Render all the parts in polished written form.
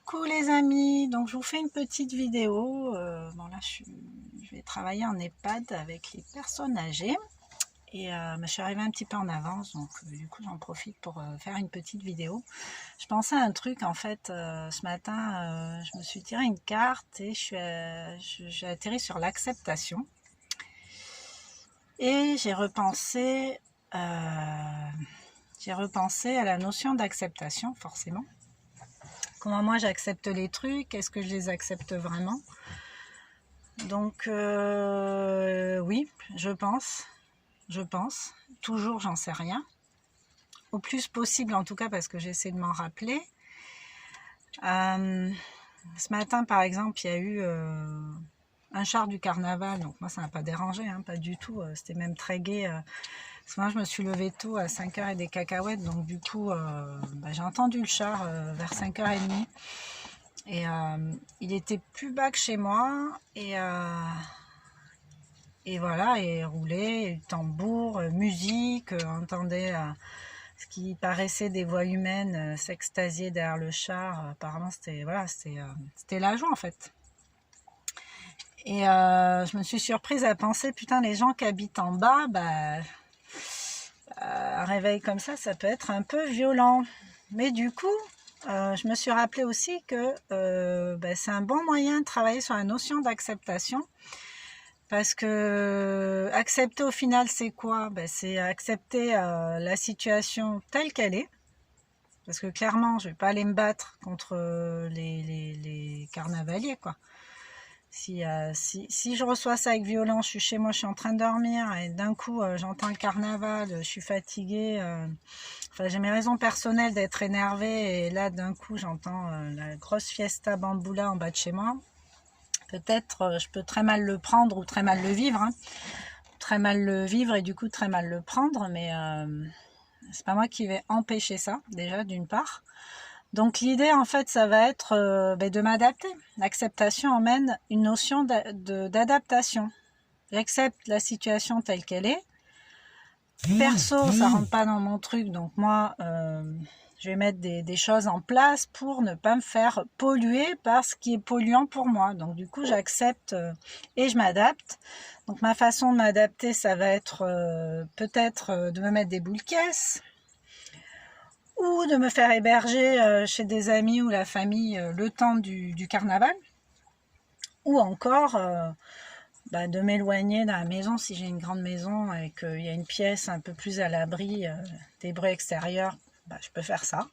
Coucou les amis, donc je vous fais une petite vidéo. Bon là je vais travailler en EHPAD avec les personnes âgées et je suis arrivée un petit peu en avance, donc du coup j'en profite pour faire une petite vidéo. Je pensais à un truc en fait, ce matin je me suis tiré une carte et j'ai atterri sur l'acceptation et j'ai repensé à la notion d'acceptation forcément. Comment moi j'accepte les trucs, est-ce que je les accepte vraiment? Donc oui, je pense, toujours j'en sais rien, au plus possible en tout cas parce que j'essaie de m'en rappeler. Ce matin par exemple il y a eu un char du carnaval, donc moi ça m'a pas dérangé, hein, pas du tout, c'était même très gai. Parce que moi je me suis levée tôt à 5h et des cacahuètes, donc du coup j'ai entendu le char vers 5h30. Et il était plus bas que chez moi et voilà, et roulait, tambour, musique, on entendait ce qui paraissait des voix humaines s'extasier derrière le char. Apparemment c'était voilà, c'était la joie en fait. Et je me suis surprise à penser, putain, les gens qui habitent en bas, un réveil comme ça peut être un peu violent. Mais du coup, je me suis rappelé aussi que c'est un bon moyen de travailler sur la notion d'acceptation. Parce que accepter au final, c'est quoi? C'est accepter la situation telle qu'elle est. Parce que clairement, je ne vais pas aller me battre contre les carnavaliers, quoi. Si je reçois ça avec violence, je suis chez moi, je suis en train de dormir et d'un coup j'entends le carnaval, je suis fatiguée, enfin j'ai mes raisons personnelles d'être énervée et là d'un coup j'entends la grosse fiesta bamboula en bas de chez moi. Peut-être je peux très mal le prendre ou très mal le vivre, hein. Très mal le vivre et du coup très mal le prendre, mais c'est pas moi qui vais empêcher ça déjà d'une part. Donc l'idée en fait ça va être de m'adapter. L'acceptation emmène une notion d'adaptation. J'accepte la situation telle qu'elle est. Perso ça rentre pas dans mon truc, donc moi je vais mettre des choses en place pour ne pas me faire polluer par ce qui est polluant pour moi. Donc du coup j'accepte et je m'adapte. Donc ma façon de m'adapter ça va être peut-être de me mettre des boules caisses, ou de me faire héberger chez des amis ou la famille le temps du carnaval, ou encore de m'éloigner dans la maison si j'ai une grande maison et qu'il y a une pièce un peu plus à l'abri des bruits extérieurs, je peux faire ça.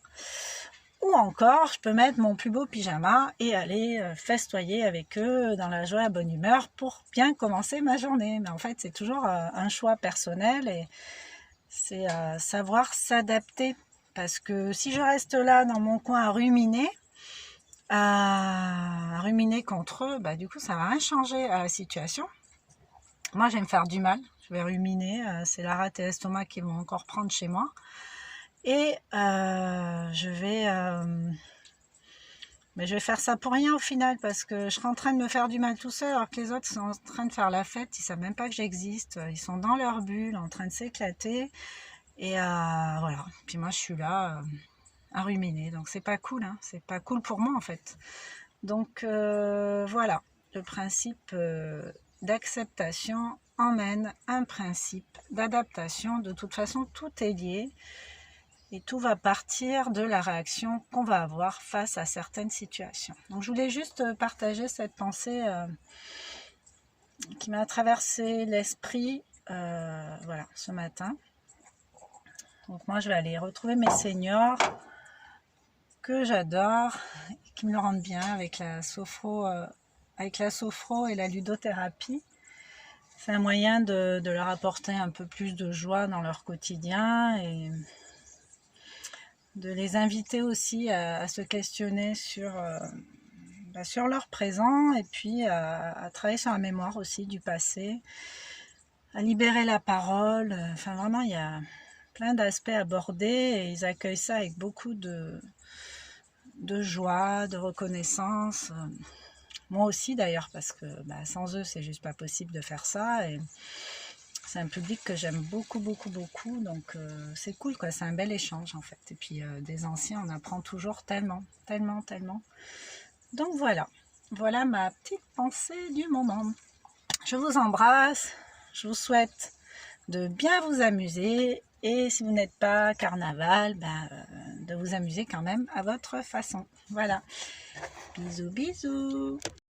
Ou encore, je peux mettre mon plus beau pyjama et aller festoyer avec eux dans la joie et la bonne humeur pour bien commencer ma journée. Mais en fait, c'est toujours un choix personnel et c'est savoir s'adapter. Parce que si je reste là dans mon coin à ruminer contre eux, du coup ça va rien changer à la situation. Moi je vais me faire du mal, je vais ruminer, c'est la rate et l'estomac qui vont encore prendre chez moi. Et je vais faire ça pour rien au final, parce que je serai en train de me faire du mal tout seul alors que les autres sont en train de faire la fête, ils savent même pas que j'existe, ils sont dans leur bulle en train de s'éclater. Et voilà, puis moi je suis là à ruminer, donc c'est pas cool, hein. C'est pas cool pour moi en fait. Donc voilà, le principe d'acceptation emmène un principe d'adaptation. De toute façon tout est lié et tout va partir de la réaction qu'on va avoir face à certaines situations. Donc je voulais juste partager cette pensée qui m'a traversé l'esprit voilà, ce matin. Donc moi je vais aller retrouver mes seniors que j'adore, qui me le rendent bien avec la sophro et la ludothérapie. C'est un moyen de leur apporter un peu plus de joie dans leur quotidien et de les inviter aussi à se questionner sur leur présent et puis à travailler sur la mémoire aussi du passé, à libérer la parole. Enfin vraiment il y a plein d'aspects abordés et ils accueillent ça avec beaucoup de joie, de reconnaissance. Moi aussi d'ailleurs, parce que sans eux c'est juste pas possible de faire ça. Et C'est un public que j'aime beaucoup, donc c'est cool quoi, c'est un bel échange en fait. Et puis des anciens, on apprend toujours tellement. Donc voilà ma petite pensée du moment. Je vous embrasse, je vous souhaite de bien vous amuser et si vous n'êtes pas carnaval, de vous amuser quand même à votre façon. Voilà, bisous.